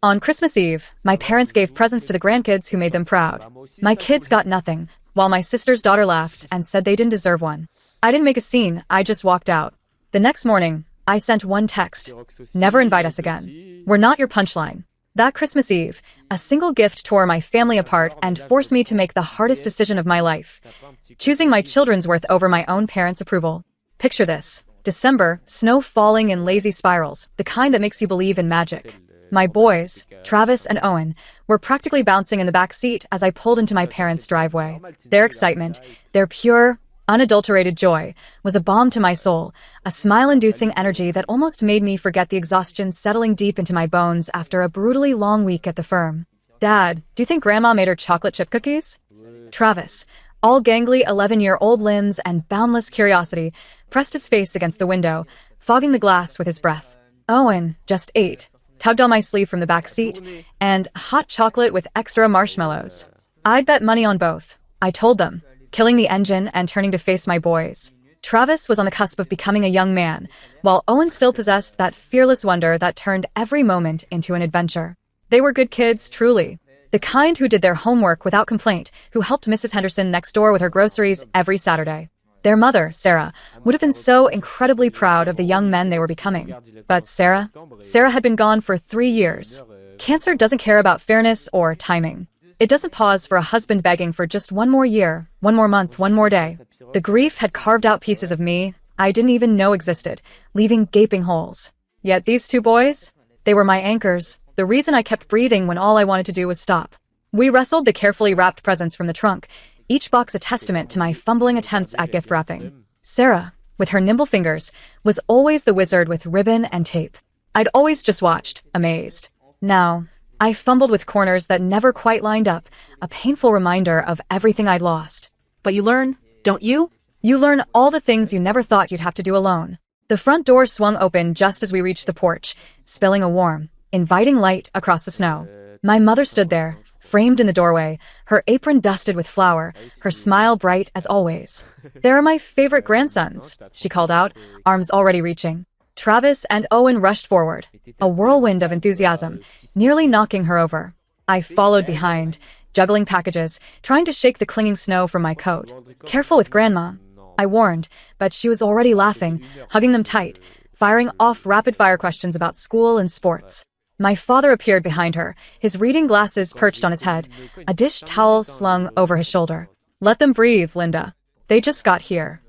On Christmas Eve, my parents gave presents to the grandkids who made them proud. My kids got nothing, while my sister's daughter laughed and said they didn't deserve one. I didn't make a scene, I just walked out. The next morning, I sent one text. Never invite us again. We're not your punchline. That Christmas Eve, a single gift tore my family apart and forced me to make the hardest decision of my life. Choosing my children's worth over my own parents' approval. Picture this. December, snow falling in lazy spirals, the kind that makes you believe in magic. My boys, Travis and Owen, were practically bouncing in the back seat as I pulled into my parents' driveway. Their excitement, their pure, unadulterated joy, was a balm to my soul, a smile-inducing energy that almost made me forget the exhaustion settling deep into my bones after a brutally long week at the firm. Dad, do you think Grandma made her chocolate chip cookies? Travis, all gangly 11-year-old limbs and boundless curiosity, pressed his face against the window, fogging the glass with his breath. Owen, just 8, tugged on my sleeve from the back seat, and hot chocolate with extra marshmallows. I'd bet money on both, I told them, killing the engine and turning to face my boys. Travis was on the cusp of becoming a young man, while Owen still possessed that fearless wonder that turned every moment into an adventure. They were good kids, truly. The kind who did their homework without complaint, who helped Mrs. Henderson next door with her groceries every Saturday. Their mother, Sarah, would have been so incredibly proud of the young men they were becoming. But Sarah had been gone for 3 years. Cancer doesn't care about fairness or timing. It doesn't pause for a husband begging for just one more year, one more month, one more day. The grief had carved out pieces of me I didn't even know existed, leaving gaping holes. Yet these 2 boys, they were my anchors, the reason I kept breathing when all I wanted to do was stop. We wrestled the carefully wrapped presents from the trunk, each box a testament to my fumbling attempts at gift wrapping. Sarah, with her nimble fingers, was always the wizard with ribbon and tape. I'd always just watched, amazed. Now, I fumbled with corners that never quite lined up, a painful reminder of everything I'd lost. But you learn, don't you? You learn all the things you never thought you'd have to do alone. The front door swung open just as we reached the porch, spilling a warm, inviting light across the snow. My mother stood there, framed in the doorway, her apron dusted with flour, her smile bright as always. "They're my favorite grandsons," she called out, arms already reaching. Travis and Owen rushed forward, a whirlwind of enthusiasm, nearly knocking her over. I followed behind, juggling packages, trying to shake the clinging snow from my coat. "Careful with Grandma," I warned, but she was already laughing, hugging them tight, firing off rapid-fire questions about school and sports. My father appeared behind her, his reading glasses perched on his head, a dish towel slung over his shoulder. "Let them breathe, Linda. They just got here."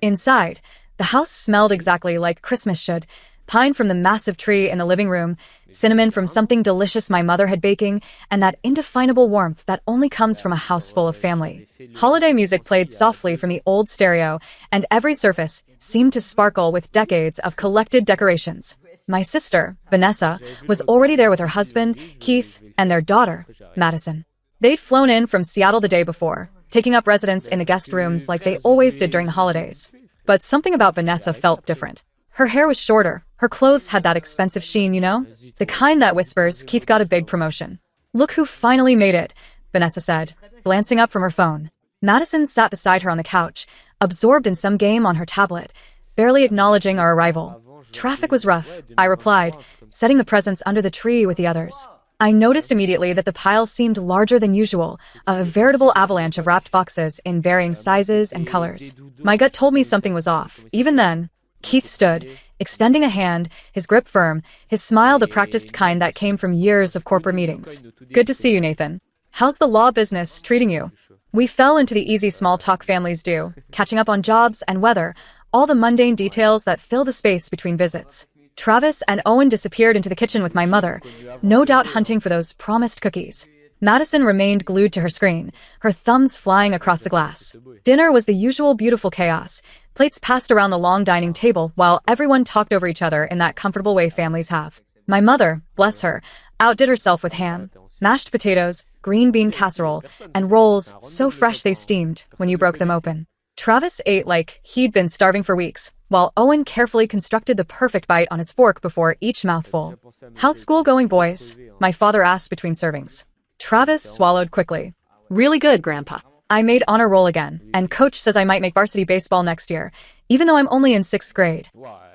Inside, the house smelled exactly like Christmas should. Pine from the massive tree in the living room, cinnamon from something delicious my mother had baking, and that indefinable warmth that only comes from a house full of family. Holiday music played softly from the old stereo, and every surface seemed to sparkle with decades of collected decorations. My sister, Vanessa, was already there with her husband, Keith, and their daughter, Madison. They'd flown in from Seattle the day before, taking up residence in the guest rooms like they always did during the holidays. But something about Vanessa felt different. Her hair was shorter, her clothes had that expensive sheen, you know? The kind that whispers, "Keith got a big promotion." "Look who finally made it," Vanessa said, glancing up from her phone. Madison sat beside her on the couch, absorbed in some game on her tablet, barely acknowledging our arrival. "Traffic was rough," I replied, setting the presents under the tree with the others. I noticed immediately that the pile seemed larger than usual, a veritable avalanche of wrapped boxes in varying sizes and colors. My gut told me something was off. Even then, Keith stood, extending a hand, his grip firm, his smile the practiced kind that came from years of corporate meetings. "Good to see you, Nathan. How's the law business treating you?" We fell into the easy small talk families do, catching up on jobs and weather, all the mundane details that fill the space between visits. Travis and Owen disappeared into the kitchen with my mother, no doubt hunting for those promised cookies. Madison remained glued to her screen, her thumbs flying across the glass. Dinner was the usual beautiful chaos, plates passed around the long dining table while everyone talked over each other in that comfortable way families have. My mother, bless her, outdid herself with ham, mashed potatoes, green bean casserole, and rolls so fresh they steamed when you broke them open. Travis ate like he'd been starving for weeks, while Owen carefully constructed the perfect bite on his fork before each mouthful. "How's school going, boys?" my father asked between servings. Travis swallowed quickly. "Really good, Grandpa." "I made honor roll again, and coach says I might make varsity baseball next year, even though I'm only in 6th grade.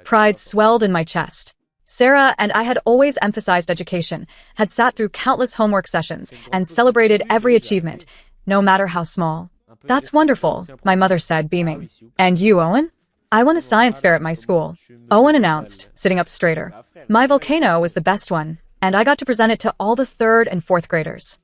Pride swelled in my chest. Sarah and I had always emphasized education, had sat through countless homework sessions, and celebrated every achievement, no matter how small. That's wonderful, my mother said, beaming. And you, Owen? I won a science fair at my school, Owen announced, sitting up straighter. My volcano was the best one, and I got to present it to all the 3rd and 4th graders.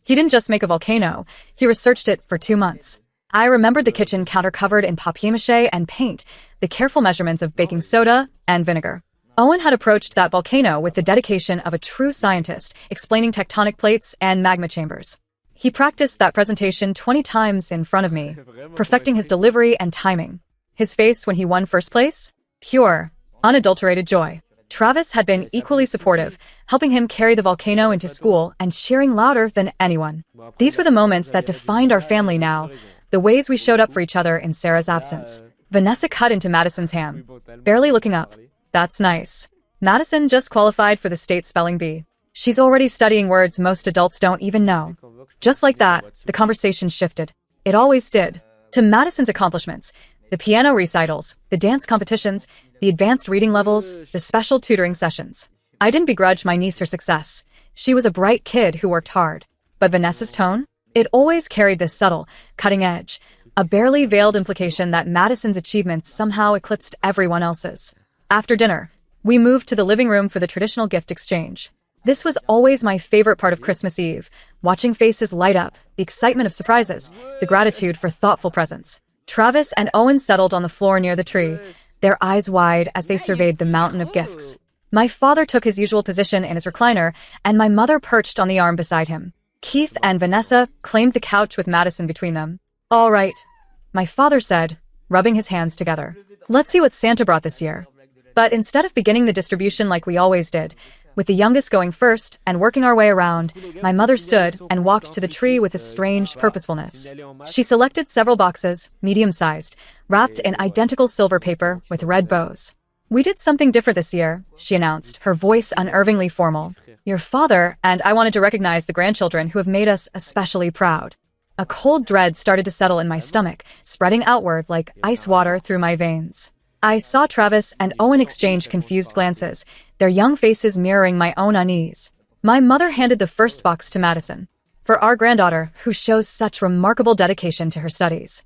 He didn't just make a volcano, he researched it for 2 months. I remembered the kitchen counter covered in papier-mâché and paint, the careful measurements of baking soda and vinegar. Owen had approached that volcano with the dedication of a true scientist, explaining tectonic plates and magma chambers. He practiced that presentation 20 times in front of me, perfecting his delivery and timing. His face when he won first place? Pure, unadulterated joy. Travis had been equally supportive, helping him carry the volcano into school and cheering louder than anyone. These were the moments that defined our family now, the ways we showed up for each other in Sarah's absence. Vanessa cut into Madison's hand, barely looking up. That's nice. Madison just qualified for the state spelling bee. She's already studying words most adults don't even know. Just like that, the conversation shifted. It always did. To Madison's accomplishments, the piano recitals, the dance competitions, the advanced reading levels, the special tutoring sessions. I didn't begrudge my niece her success. She was a bright kid who worked hard. But Vanessa's tone? It always carried this subtle, cutting edge, a barely veiled implication that Madison's achievements somehow eclipsed everyone else's. After dinner, we moved to the living room for the traditional gift exchange. This was always my favorite part of Christmas Eve, watching faces light up, the excitement of surprises, the gratitude for thoughtful presents. Travis and Owen settled on the floor near the tree, their eyes wide as they surveyed the mountain of gifts. My father took his usual position in his recliner, and my mother perched on the arm beside him. Keith and Vanessa claimed the couch with Madison between them. All right, my father said, rubbing his hands together. Let's see what Santa brought this year. But instead of beginning the distribution like we always did, with the youngest going first and working our way around, my mother stood and walked to the tree with a strange purposefulness. She selected several boxes, medium-sized, wrapped in identical silver paper with red bows. We did something different this year, she announced, her voice unnervingly formal. Your father and I wanted to recognize the grandchildren who have made us especially proud. A cold dread started to settle in my stomach, spreading outward like ice water through my veins. I saw Travis and Owen exchange confused glances, their young faces mirroring my own unease. My mother handed the first box to Madison. For our granddaughter, who shows such remarkable dedication to her studies.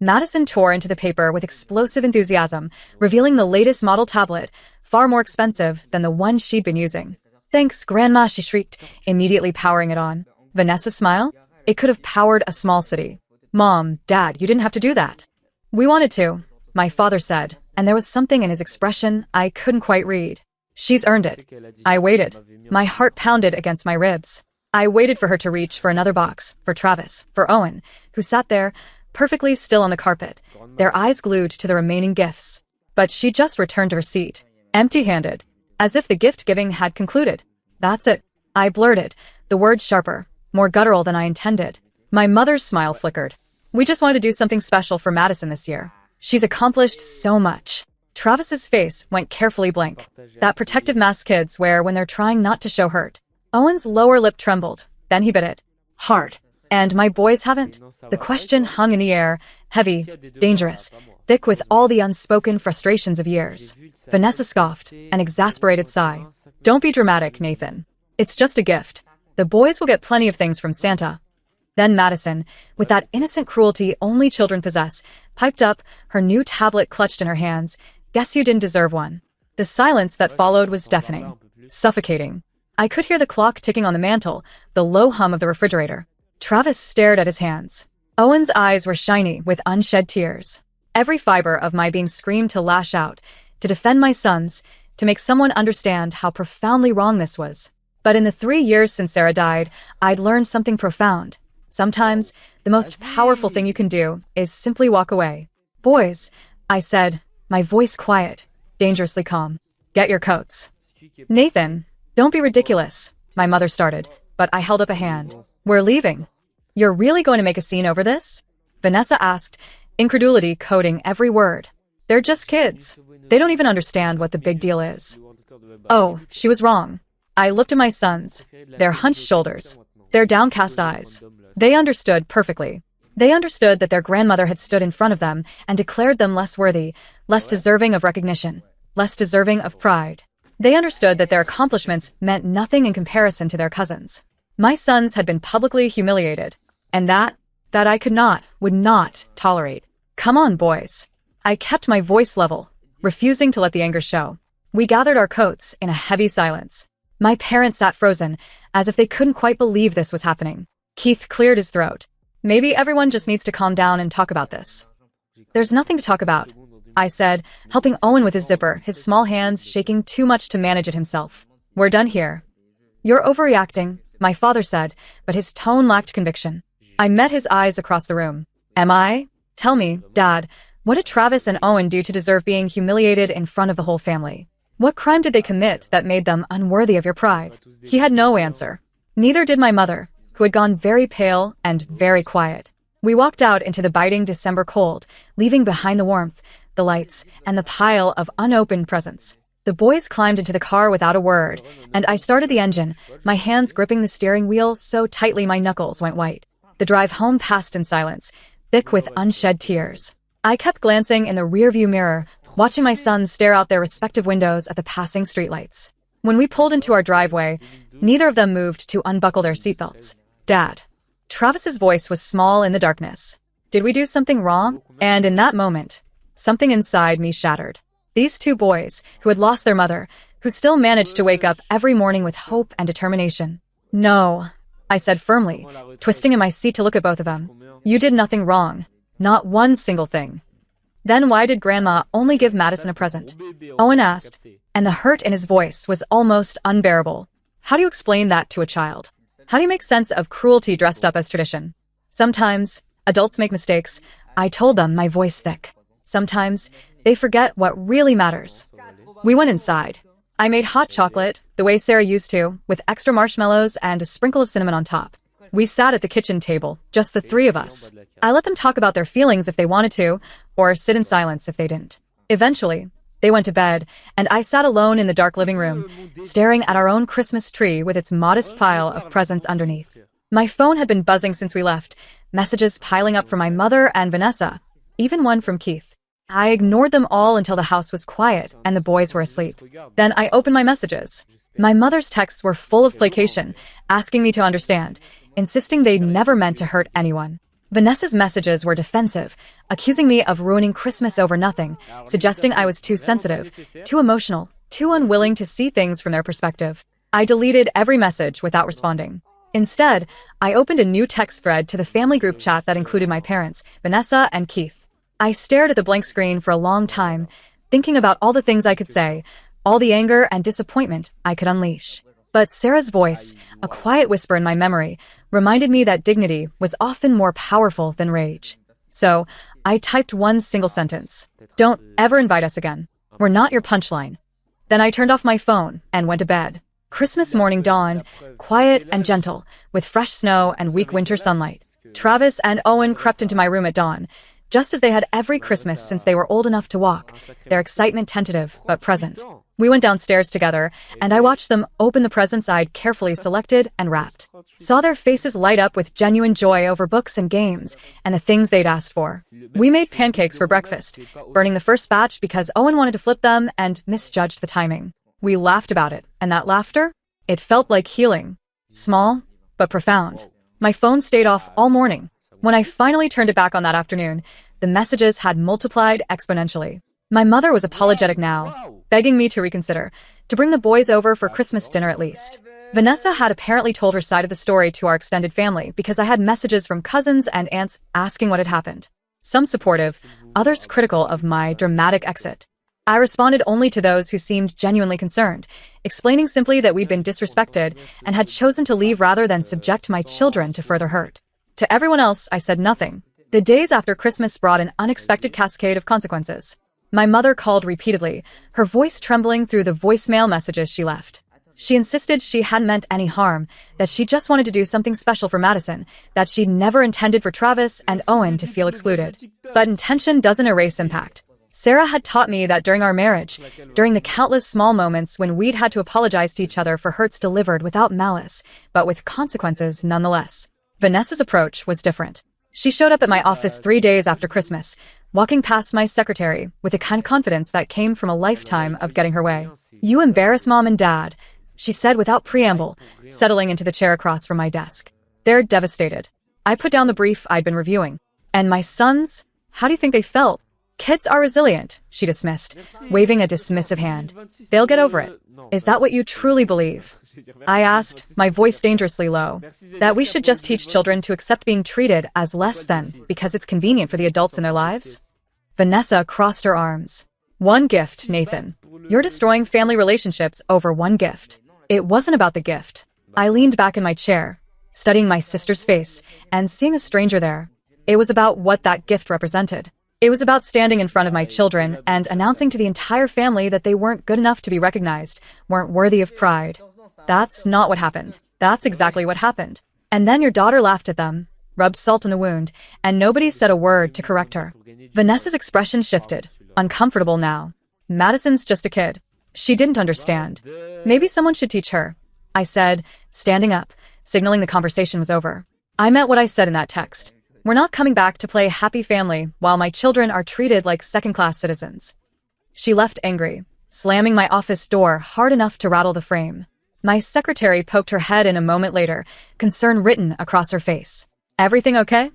Madison tore into the paper with explosive enthusiasm, revealing the latest model tablet, far more expensive than the one she'd been using. Thanks, Grandma, she shrieked, immediately powering it on. Vanessa's smile? It could have powered a small city. Mom, Dad, you didn't have to do that. We wanted to, my father said, and there was something in his expression I couldn't quite read. She's earned it. I waited. My heart pounded against my ribs. I waited for her to reach for another box, for Travis, for Owen, who sat there, perfectly still on the carpet, their eyes glued to the remaining gifts. But she just returned to her seat, empty-handed, as if the gift-giving had concluded. That's it. I blurted, the words sharper, more guttural than I intended. My mother's smile flickered. We just wanted to do something special for Madison this year. She's accomplished so much. Travis's face went carefully blank. That protective mask kids wear when they're trying not to show hurt. Owen's lower lip trembled. Then he bit it. Hard. And my boys haven't? The question hung in the air, heavy, dangerous, thick with all the unspoken frustrations of years. Vanessa scoffed, an exasperated sigh. Don't be dramatic, Nathan. It's just a gift. The boys will get plenty of things from Santa. Then Madison, with that innocent cruelty only children possess, piped up, her new tablet clutched in her hands. Guess you didn't deserve one. The silence that followed was deafening, suffocating. I could hear the clock ticking on the mantel, the low hum of the refrigerator. Travis stared at his hands. Owen's eyes were shiny with unshed tears. Every fiber of my being screamed to lash out, to defend my sons, to make someone understand how profoundly wrong this was. But in the 3 years since Sarah died, I'd learned something profound. Sometimes, the most powerful thing you can do is simply walk away. Boys, I said, my voice quiet, dangerously calm. Get your coats. Nathan, don't be ridiculous, my mother started, but I held up a hand. We're leaving. You're really going to make a scene over this? Vanessa asked, incredulity coding every word. They're just kids. They don't even understand what the big deal is. Oh, she was wrong. I looked at my sons, their hunched shoulders, their downcast eyes. They understood perfectly. They understood that their grandmother had stood in front of them and declared them less worthy, less deserving of recognition, less deserving of pride. They understood that their accomplishments meant nothing in comparison to their cousins. My sons had been publicly humiliated, and that I would not tolerate. Come on, boys. I kept my voice level, refusing to let the anger show. We gathered our coats in a heavy silence. My parents sat frozen, as if they couldn't quite believe this was happening. Keith cleared his throat. Maybe everyone just needs to calm down and talk about this. There's nothing to talk about, I said, helping Owen with his zipper, his small hands shaking too much to manage it himself. We're done here. You're overreacting, my father said, but his tone lacked conviction. I met his eyes across the room. Am I? Tell me, Dad, what did Travis and Owen do to deserve being humiliated in front of the whole family? What crime did they commit that made them unworthy of your pride? He had no answer. Neither did my mother, who had gone very pale and very quiet. We walked out into the biting December cold, leaving behind the warmth, the lights, and the pile of unopened presents. The boys climbed into the car without a word, and I started the engine, my hands gripping the steering wheel so tightly my knuckles went white. The drive home passed in silence, thick with unshed tears. I kept glancing in the rearview mirror, watching my sons stare out their respective windows at the passing streetlights. When we pulled into our driveway, neither of them moved to unbuckle their seatbelts. Dad. Travis's voice was small in the darkness. Did we do something wrong? And in that moment, something inside me shattered. These two boys, who had lost their mother, who still managed to wake up every morning with hope and determination. No, I said firmly, twisting in my seat to look at both of them. You did nothing wrong. Not one single thing. Then why did Grandma only give Madison a present? Owen asked, and the hurt in his voice was almost unbearable. How do you explain that to a child? How do you make sense of cruelty dressed up as tradition? Sometimes, adults make mistakes. I told them, my voice thick. Sometimes, they forget what really matters. We went inside. I made hot chocolate, the way Sarah used to, with extra marshmallows and a sprinkle of cinnamon on top. We sat at the kitchen table, just the three of us. I let them talk about their feelings if they wanted to, or sit in silence if they didn't. Eventually, they went to bed, and I sat alone in the dark living room, staring at our own Christmas tree with its modest pile of presents underneath. My phone had been buzzing since we left, messages piling up from my mother and Vanessa, even one from Keith. I ignored them all until the house was quiet and the boys were asleep. Then I opened my messages. My mother's texts were full of placation, asking me to understand, insisting they'd never meant to hurt anyone. Vanessa's messages were defensive, accusing me of ruining Christmas over nothing, suggesting I was too sensitive, too emotional, too unwilling to see things from their perspective. I deleted every message without responding. Instead, I opened a new text thread to the family group chat that included my parents, Vanessa and Keith. I stared at the blank screen for a long time, thinking about all the things I could say, all the anger and disappointment I could unleash. But Sarah's voice, a quiet whisper in my memory, reminded me that dignity was often more powerful than rage. So, I typed one single sentence. Don't ever invite us again. We're not your punchline. Then I turned off my phone and went to bed. Christmas morning dawned, quiet and gentle, with fresh snow and weak winter sunlight. Travis and Owen crept into my room at dawn, just as they had every Christmas since they were old enough to walk, their excitement tentative but present. We went downstairs together, and I watched them open the presents I'd carefully selected and wrapped. Saw their faces light up with genuine joy over books and games, and the things they'd asked for. We made pancakes for breakfast, burning the first batch because Owen wanted to flip them and misjudged the timing. We laughed about it, and that laughter? It felt like healing. Small, but profound. My phone stayed off all morning. When I finally turned it back on that afternoon, the messages had multiplied exponentially. My mother was apologetic now, begging me to reconsider, to bring the boys over for Christmas dinner at least. Vanessa had apparently told her side of the story to our extended family because I had messages from cousins and aunts asking what had happened. Some supportive, others critical of my dramatic exit. I responded only to those who seemed genuinely concerned, explaining simply that we'd been disrespected and had chosen to leave rather than subject my children to further hurt. To everyone else, I said nothing. The days after Christmas brought an unexpected cascade of consequences. My mother called repeatedly, her voice trembling through the voicemail messages she left. She insisted she hadn't meant any harm, that she just wanted to do something special for Madison, that she'd never intended for Travis and Owen to feel excluded. But intention doesn't erase impact. Sarah had taught me that during our marriage, during the countless small moments when we'd had to apologize to each other for hurts delivered without malice, but with consequences nonetheless. Vanessa's approach was different. She showed up at my office 3 days after Christmas, walking past my secretary with a kind of confidence that came from a lifetime of getting her way. "You embarrass Mom and Dad," she said without preamble, settling into the chair across from my desk. "They're devastated." I put down the brief I'd been reviewing. "And my sons? How do you think they felt?" "Kids are resilient," she dismissed, waving a dismissive hand. "They'll get over it." "Is that what you truly believe?" I asked, my voice dangerously low. "That we should just teach children to accept being treated as less than because it's convenient for the adults in their lives?" Vanessa crossed her arms. "One gift, Nathan. You're destroying family relationships over one gift." It wasn't about the gift. I leaned back in my chair, studying my sister's face and seeing a stranger there. It was about what that gift represented. It was about standing in front of my children and announcing to the entire family that they weren't good enough to be recognized, weren't worthy of pride. That's not what happened. That's exactly what happened. And then your daughter laughed at them, rubbed salt in the wound, and nobody said a word to correct her. Vanessa's expression shifted, uncomfortable now. Madison's just a kid. She didn't understand. "Maybe someone should teach her," I said, standing up, signaling the conversation was over. I meant what I said in that text. We're not coming back to play happy family while my children are treated like second-class citizens. She left angry, slamming my office door hard enough to rattle the frame. My secretary poked her head in a moment later, concern written across her face. "Everything okay?"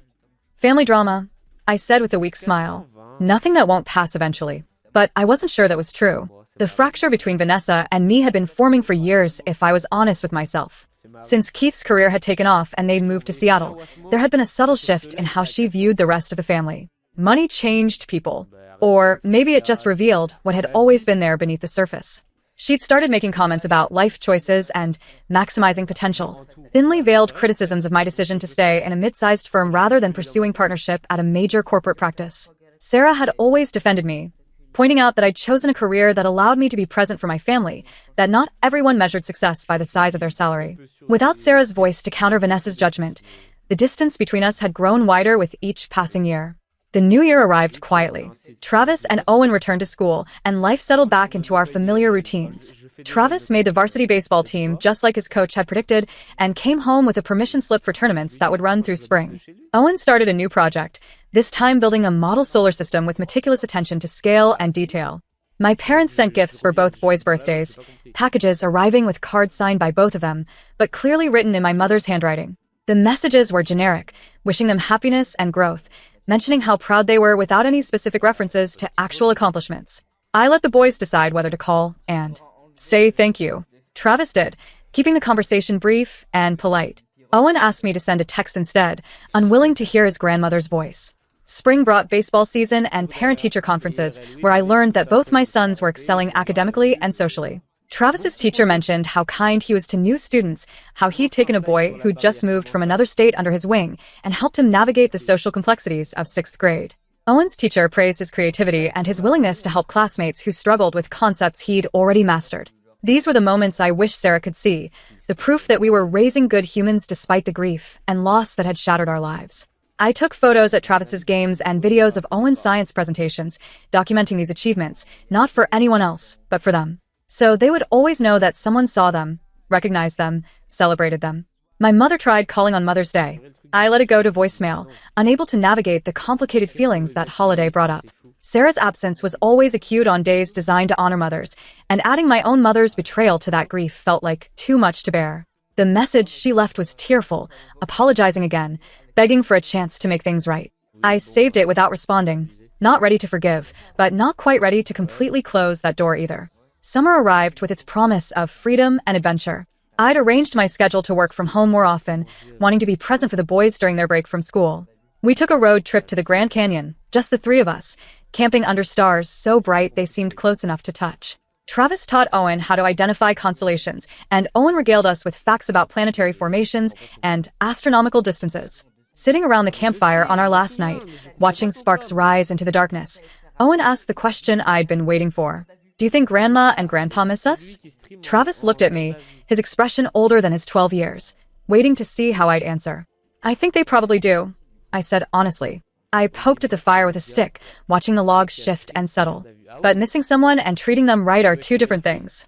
"Family drama," I said with a weak smile. "Nothing that won't pass eventually." But I wasn't sure that was true. The fracture between Vanessa and me had been forming for years if I was honest with myself. Since Keith's career had taken off and they'd moved to Seattle, there had been a subtle shift in how she viewed the rest of the family. Money changed people. Or maybe it just revealed what had always been there beneath the surface. She'd started making comments about life choices and maximizing potential, thinly veiled criticisms of my decision to stay in a mid-sized firm rather than pursuing partnership at a major corporate practice. Sarah had always defended me, pointing out that I'd chosen a career that allowed me to be present for my family, that not everyone measured success by the size of their salary. Without Sarah's voice to counter Vanessa's judgment, the distance between us had grown wider with each passing year. The new year arrived quietly. Travis and Owen returned to school, and life settled back into our familiar routines. Travis made the varsity baseball team just like his coach had predicted, and came home with a permission slip for tournaments that would run through spring. Owen started a new project, this time building a model solar system with meticulous attention to scale and detail. My parents sent gifts for both boys' birthdays, packages arriving with cards signed by both of them, but clearly written in my mother's handwriting. The messages were generic, wishing them happiness and growth, mentioning how proud they were without any specific references to actual accomplishments. I let the boys decide whether to call and say thank you. Travis did, keeping the conversation brief and polite. Owen asked me to send a text instead, unwilling to hear his grandmother's voice. Spring brought baseball season and parent-teacher conferences, where I learned that both my sons were excelling academically and socially. Travis's teacher mentioned how kind he was to new students, how he'd taken a boy who'd just moved from another state under his wing and helped him navigate the social complexities of 6th grade. Owen's teacher praised his creativity and his willingness to help classmates who struggled with concepts he'd already mastered. These were the moments I wish Sarah could see, the proof that we were raising good humans despite the grief and loss that had shattered our lives. I took photos at Travis's games and videos of Owen's science presentations, documenting these achievements, not for anyone else, but for them. So they would always know that someone saw them, recognized them, celebrated them. My mother tried calling on Mother's Day. I let it go to voicemail, unable to navigate the complicated feelings that holiday brought up. Sarah's absence was always acute on days designed to honor mothers, and adding my own mother's betrayal to that grief felt like too much to bear. The message she left was tearful, apologizing again, begging for a chance to make things right. I saved it without responding, not ready to forgive, but not quite ready to completely close that door either. Summer arrived with its promise of freedom and adventure. I'd arranged my schedule to work from home more often, wanting to be present for the boys during their break from school. We took a road trip to the Grand Canyon, just the three of us, camping under stars so bright they seemed close enough to touch. Travis taught Owen how to identify constellations, and Owen regaled us with facts about planetary formations and astronomical distances. Sitting around the campfire on our last night, watching sparks rise into the darkness, Owen asked the question I'd been waiting for. "Do you think Grandma and Grandpa miss us?" Travis looked at me, his expression older than his 12 years, waiting to see how I'd answer. "I think they probably do," I said honestly. I poked at the fire with a stick, watching the logs shift and settle. But missing someone and treating them right are two different things.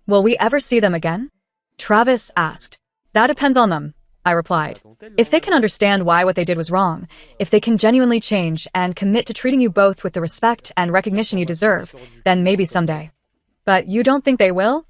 "Will we ever see them again?" Travis asked. "That depends on them," I replied. If they can understand why what they did was wrong, if they can genuinely change and commit to treating you both with the respect and recognition you deserve, then maybe someday. But you don't think they will?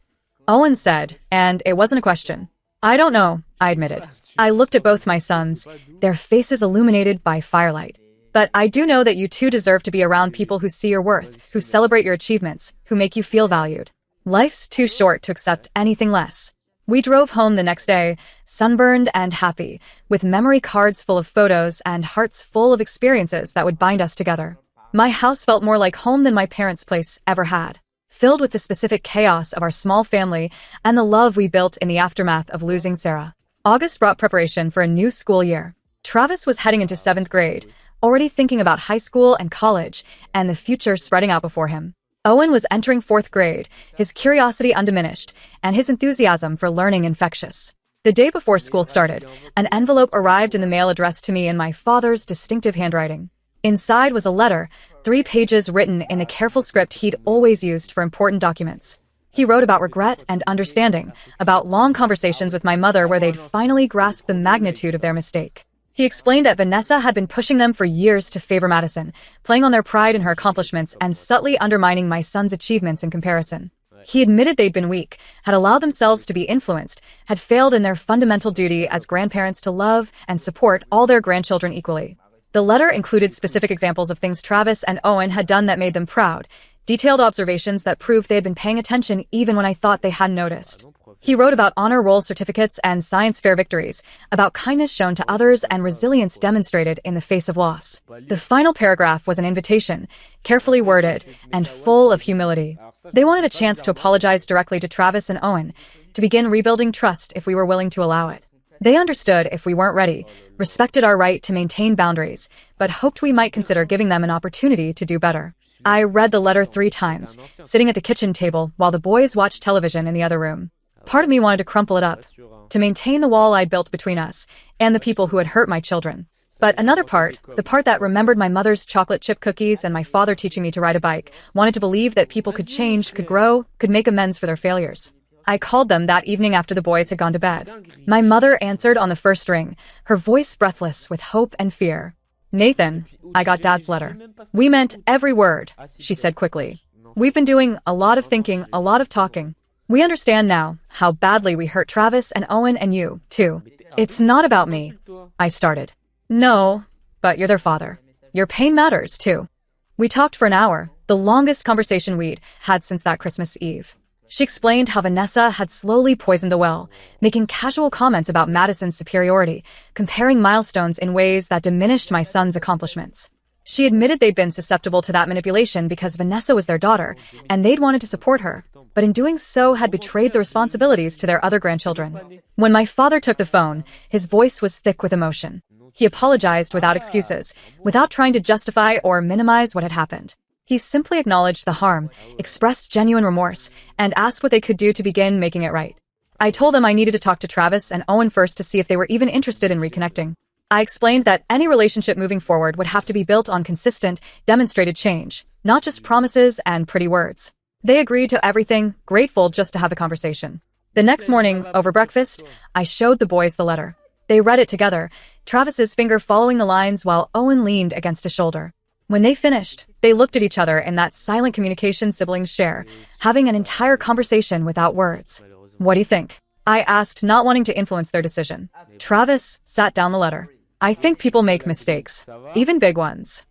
Owen said, and it wasn't a question. I don't know, I admitted. I looked at both my sons, their faces illuminated by firelight. But I do know that you two deserve to be around people who see your worth, who celebrate your achievements, who make you feel valued. Life's too short to accept anything less. We drove home the next day, sunburned and happy, with memory cards full of photos and hearts full of experiences that would bind us together. My house felt more like home than my parents' place ever had, filled with the specific chaos of our small family and the love we built in the aftermath of losing Sarah. August brought preparation for a new school year. Travis was heading into 7th grade, already thinking about high school and college, and the future spreading out before him. Owen was entering 4th grade, his curiosity undiminished, and his enthusiasm for learning infectious. The day before school started, an envelope arrived in the mail addressed to me in my father's distinctive handwriting. Inside was a letter, 3 pages written in the careful script he'd always used for important documents. He wrote about regret and understanding, about long conversations with my mother where they'd finally grasped the magnitude of their mistake. He explained that Vanessa had been pushing them for years to favor Madison, playing on their pride in her accomplishments and subtly undermining my son's achievements in comparison. He admitted they'd been weak, had allowed themselves to be influenced, had failed in their fundamental duty as grandparents to love and support all their grandchildren equally. The letter included specific examples of things Travis and Owen had done that made them proud, detailed observations that proved they had been paying attention even when I thought they hadn't noticed. He wrote about honor roll certificates and science fair victories, about kindness shown to others and resilience demonstrated in the face of loss. The final paragraph was an invitation, carefully worded and full of humility. They wanted a chance to apologize directly to Travis and Owen, to begin rebuilding trust if we were willing to allow it. They understood if we weren't ready, respected our right to maintain boundaries, but hoped we might consider giving them an opportunity to do better. I read the letter 3 times, sitting at the kitchen table while the boys watched television in the other room. Part of me wanted to crumple it up, to maintain the wall I'd built between us and the people who had hurt my children. But another part, the part that remembered my mother's chocolate chip cookies and my father teaching me to ride a bike, wanted to believe that people could change, could grow, could make amends for their failures. I called them that evening after the boys had gone to bed. My mother answered on the first ring, her voice breathless with hope and fear. Nathan, I got Dad's letter. We meant every word, she said quickly. We've been doing a lot of thinking, a lot of talking. We understand now how badly we hurt Travis and Owen and you, too. It's not about me, I started. No, but you're their father. Your pain matters, too. We talked for an hour, the longest conversation we'd had since that Christmas Eve. She explained how Vanessa had slowly poisoned the well, making casual comments about Madison's superiority, comparing milestones in ways that diminished my son's accomplishments. She admitted they'd been susceptible to that manipulation because Vanessa was their daughter, and they'd wanted to support her, but in doing so had betrayed the responsibilities to their other grandchildren. When my father took the phone, his voice was thick with emotion. He apologized without excuses, without trying to justify or minimize what had happened. He simply acknowledged the harm, expressed genuine remorse, and asked what they could do to begin making it right. I told them I needed to talk to Travis and Owen first to see if they were even interested in reconnecting. I explained that any relationship moving forward would have to be built on consistent, demonstrated change, not just promises and pretty words. They agreed to everything, grateful just to have the conversation. The next morning, over breakfast, I showed the boys the letter. They read it together, Travis's finger following the lines while Owen leaned against his shoulder. When they finished, they looked at each other in that silent communication siblings share, having an entire conversation without words. What do you think? I asked, not wanting to influence their decision. Travis sat down the letter. I think people make mistakes, even big ones.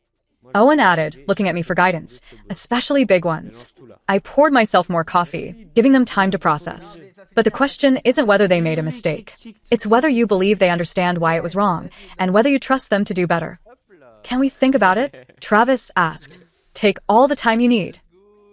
Owen added, looking at me for guidance, especially big ones. I poured myself more coffee, giving them time to process. But the question isn't whether they made a mistake. It's whether you believe they understand why it was wrong, and whether you trust them to do better. Can we think about it? Travis asked. Take all the time you need.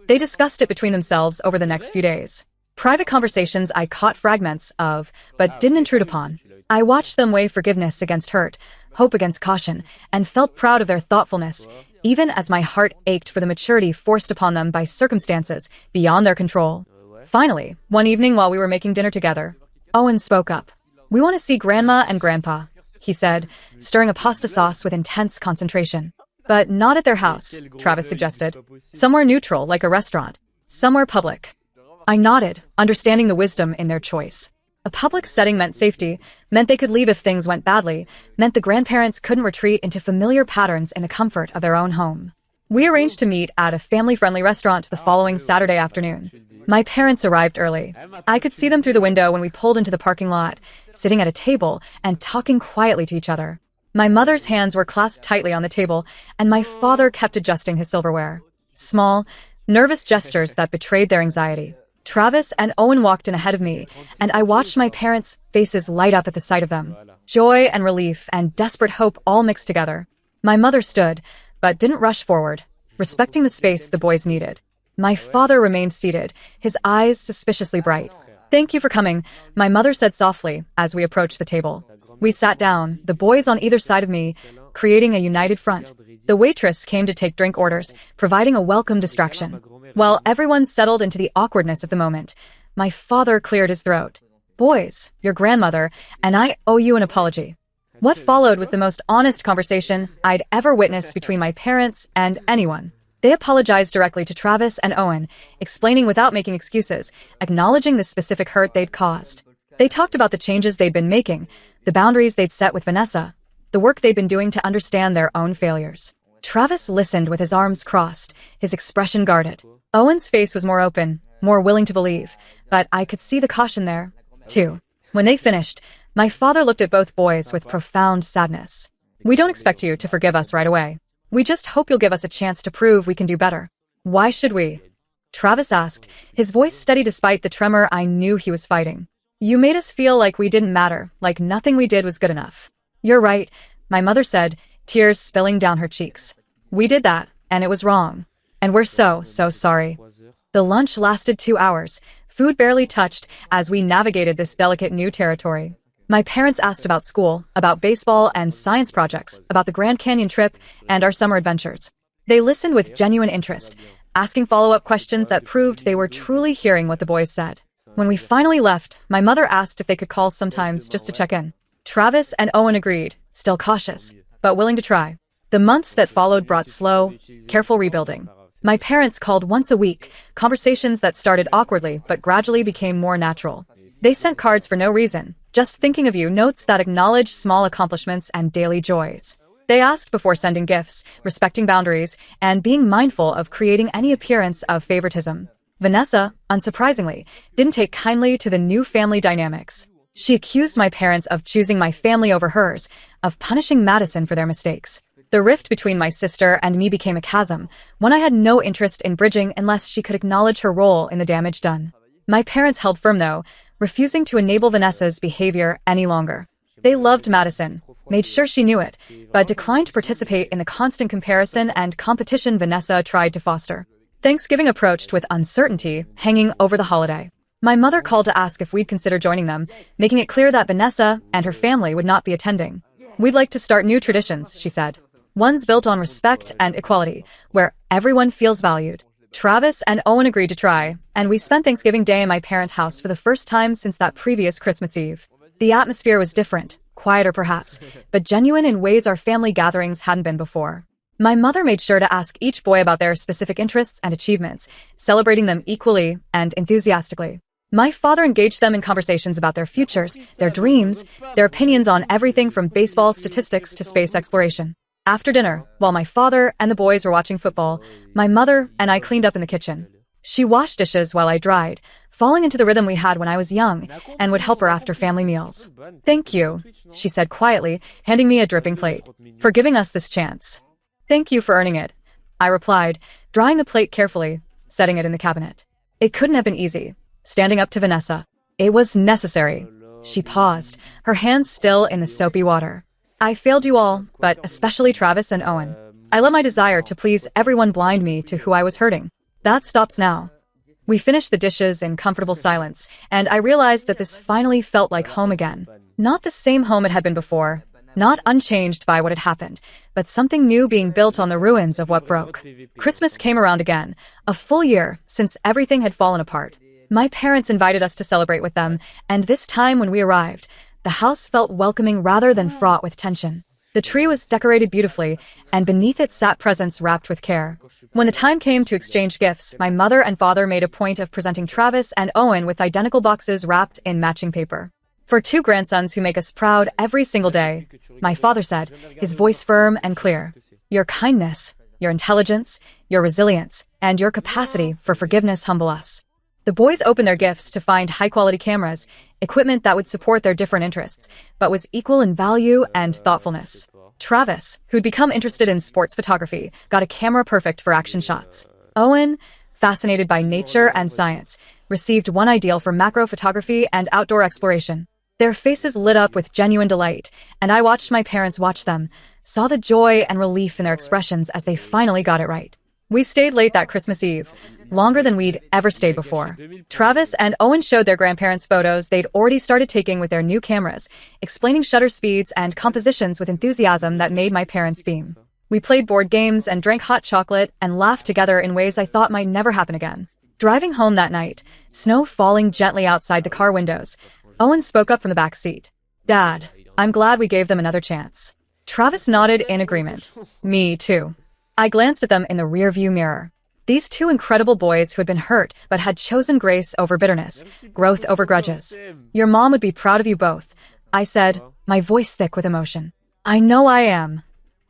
They discussed it between themselves over the next few days. Private conversations I caught fragments of, but didn't intrude upon. I watched them weigh forgiveness against hurt, hope against caution, and felt proud of their thoughtfulness, even as my heart ached for the maturity forced upon them by circumstances beyond their control. Finally, one evening while we were making dinner together, Owen spoke up. We want to see Grandma and Grandpa, he said, stirring a pasta sauce with intense concentration. But not at their house, Travis suggested. Somewhere neutral, like a restaurant. Somewhere public. I nodded, understanding the wisdom in their choice. A public setting meant safety, meant they could leave if things went badly, meant the grandparents couldn't retreat into familiar patterns in the comfort of their own home. We arranged to meet at a family-friendly restaurant the following Saturday afternoon. My parents arrived early. I could see them through the window when we pulled into the parking lot, sitting at a table and talking quietly to each other. My mother's hands were clasped tightly on the table, and my father kept adjusting his silverware. Small, nervous gestures that betrayed their anxiety. Travis and Owen walked in ahead of me, and I watched my parents' faces light up at the sight of them. Joy and relief and desperate hope all mixed together. My mother stood, but didn't rush forward, respecting the space the boys needed. My father remained seated, his eyes suspiciously bright. "Thank you for coming," my mother said softly as we approached the table. We sat down, the boys on either side of me, creating a united front. The waitress came to take drink orders, providing a welcome distraction. While everyone settled into the awkwardness of the moment, my father cleared his throat. "Boys, your grandmother, and I owe you an apology." What followed was the most honest conversation I'd ever witnessed between my parents and anyone. They apologized directly to Travis and Owen, explaining without making excuses, acknowledging the specific hurt they'd caused. They talked about the changes they'd been making, the boundaries they'd set with Vanessa, the work they'd been doing to understand their own failures. Travis listened with his arms crossed, his expression guarded. Owen's face was more open, more willing to believe, but I could see the caution there, too. When they finished, my father looked at both boys with profound sadness. "We don't expect you to forgive us right away. We just hope you'll give us a chance to prove we can do better." "Why should we?" Travis asked, his voice steady despite the tremor I knew he was fighting. "You made us feel like we didn't matter, like nothing we did was good enough." "You're right," my mother said, tears spilling down her cheeks. "We did that, and it was wrong. And we're so sorry." The lunch lasted 2 hours, food barely touched as we navigated this delicate new territory. My parents asked about school, about baseball and science projects, about the Grand Canyon trip, and our summer adventures. They listened with genuine interest, asking follow-up questions that proved they were truly hearing what the boys said. When we finally left, my mother asked if they could call sometimes just to check in. Travis and Owen agreed, still cautious, but willing to try. The months that followed brought slow, careful rebuilding. My parents called once a week, conversations that started awkwardly but gradually became more natural. They sent cards for no reason, just thinking of you notes that acknowledged small accomplishments and daily joys. They asked before sending gifts, respecting boundaries, and being mindful of creating any appearance of favoritism. Vanessa, unsurprisingly, didn't take kindly to the new family dynamics. She accused my parents of choosing my family over hers, of punishing Madison for their mistakes. The rift between my sister and me became a chasm, one I had no interest in bridging unless she could acknowledge her role in the damage done. My parents held firm, though, refusing to enable Vanessa's behavior any longer. They loved Madison, made sure she knew it, but declined to participate in the constant comparison and competition Vanessa tried to foster. Thanksgiving approached with uncertainty hanging over the holiday. My mother called to ask if we'd consider joining them, making it clear that Vanessa and her family would not be attending. "We'd like to start new traditions," she said. "Ones built on respect and equality, where everyone feels valued." Travis and Owen agreed to try, and we spent Thanksgiving Day in my parents' house for the first time since that previous Christmas Eve. The atmosphere was different, quieter perhaps, but genuine in ways our family gatherings hadn't been before. My mother made sure to ask each boy about their specific interests and achievements, celebrating them equally and enthusiastically. My father engaged them in conversations about their futures, their dreams, their opinions on everything from baseball statistics to space exploration. After dinner, while my father and the boys were watching football, my mother and I cleaned up in the kitchen. She washed dishes while I dried, falling into the rhythm we had when I was young, and would help her after family meals. "Thank you," she said quietly, handing me a dripping plate, "for giving us this chance." "Thank you for earning it," I replied, drying the plate carefully, setting it in the cabinet. It couldn't have been easy, standing up to Vanessa. It was necessary. She paused, her hands still in the soapy water. "I failed you all, but especially Travis and Owen. I let my desire to please everyone blind me to who I was hurting. That stops now." We finished the dishes in comfortable silence, and I realized that this finally felt like home again. Not the same home it had been before, not unchanged by what had happened, but something new being built on the ruins of what broke. Christmas came around again, a full year since everything had fallen apart. My parents invited us to celebrate with them, and this time when we arrived, the house felt welcoming rather than fraught with tension. The tree was decorated beautifully, and beneath it sat presents wrapped with care. When the time came to exchange gifts, my mother and father made a point of presenting Travis and Owen with identical boxes wrapped in matching paper. For two grandsons who make us proud every single day, my father said, his voice firm and clear, "Your kindness, your intelligence, your resilience, and your capacity for forgiveness humble us." The boys opened their gifts to find high-quality cameras, equipment that would support their different interests, but was equal in value and thoughtfulness. Travis, who'd become interested in sports photography, got a camera perfect for action shots. Owen, fascinated by nature and science, received one ideal for macro photography and outdoor exploration. Their faces lit up with genuine delight, and I watched my parents watch them, saw the joy and relief in their expressions as they finally got it right. We stayed late that Christmas Eve, longer than we'd ever stayed before. Travis and Owen showed their grandparents photos they'd already started taking with their new cameras, explaining shutter speeds and compositions with enthusiasm that made my parents beam. We played board games and drank hot chocolate and laughed together in ways I thought might never happen again. Driving home that night, snow falling gently outside the car windows, Owen spoke up from the back seat. "Dad, I'm glad we gave them another chance." Travis nodded in agreement. Me too. I glanced at them in the rearview mirror. These two incredible boys who had been hurt but had chosen grace over bitterness, growth over grudges. "Your mom would be proud of you both," I said, my voice thick with emotion. "I know I am."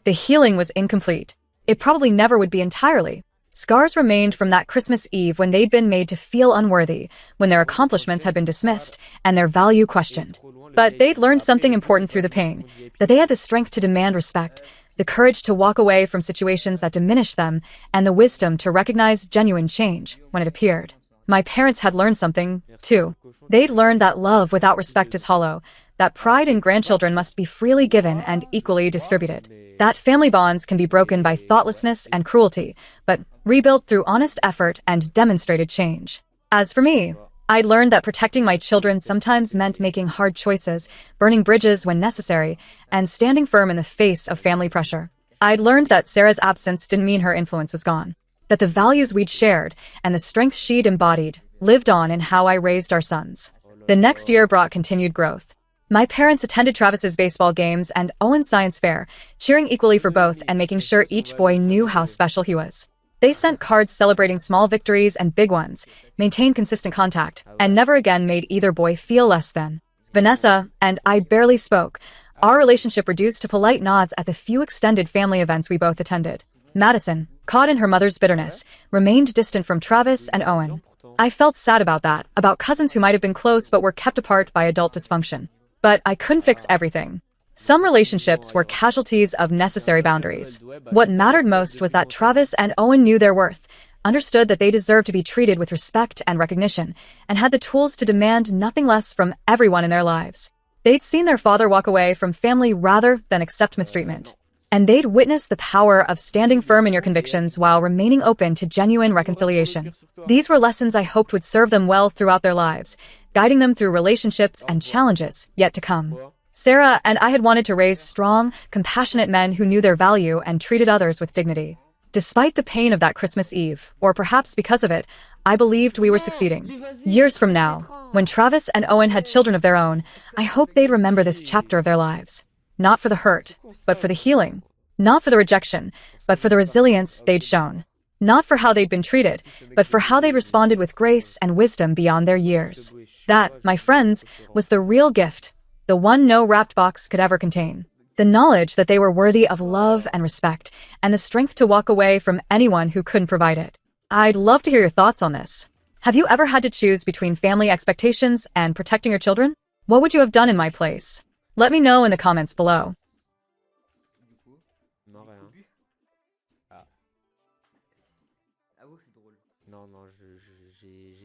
The healing was incomplete. It probably never would be entirely. Scars remained from that Christmas Eve when they'd been made to feel unworthy, when their accomplishments had been dismissed and their value questioned. But they'd learned something important through the pain, that they had the strength to demand respect, the courage to walk away from situations that diminished them, and the wisdom to recognize genuine change when it appeared. My parents had learned something, too. They'd learned that love without respect is hollow, that pride in grandchildren must be freely given and equally distributed, that family bonds can be broken by thoughtlessness and cruelty, but rebuilt through honest effort and demonstrated change. As for me, I'd learned that protecting my children sometimes meant making hard choices, burning bridges when necessary, and standing firm in the face of family pressure. I'd learned that Sarah's absence didn't mean her influence was gone, that the values we'd shared and the strength she'd embodied lived on in how I raised our sons. The next year brought continued growth. My parents attended Travis's baseball games and Owen's science fair, cheering equally for both and making sure each boy knew how special he was. They sent cards celebrating small victories and big ones, maintained consistent contact, and never again made either boy feel less than. Vanessa and I barely spoke, our relationship reduced to polite nods at the few extended family events we both attended. Madison, caught in her mother's bitterness, remained distant from Travis and Owen. I felt sad about that, about cousins who might have been close but were kept apart by adult dysfunction. But I couldn't fix everything. Some relationships were casualties of necessary boundaries. What mattered most was that Travis and Owen knew their worth, understood that they deserved to be treated with respect and recognition, and had the tools to demand nothing less from everyone in their lives. They'd seen their father walk away from family rather than accept mistreatment. And they'd witnessed the power of standing firm in your convictions while remaining open to genuine reconciliation. These were lessons I hoped would serve them well throughout their lives, guiding them through relationships and challenges yet to come. Sarah and I had wanted to raise strong, compassionate men who knew their value and treated others with dignity. Despite the pain of that Christmas Eve, or perhaps because of it, I believed we were succeeding. Years from now, when Travis and Owen had children of their own, I hope they'd remember this chapter of their lives. Not for the hurt, but for the healing. Not for the rejection, but for the resilience they'd shown. Not for how they'd been treated, but for how they'd responded with grace and wisdom beyond their years. That, my friends, was the real gift, the one no wrapped box could ever contain. The knowledge that they were worthy of love and respect, and the strength to walk away from anyone who couldn't provide it. I'd love to hear your thoughts on this. Have you ever had to choose between family expectations and protecting your children? What would you have done in my place? Let me know in the comments below.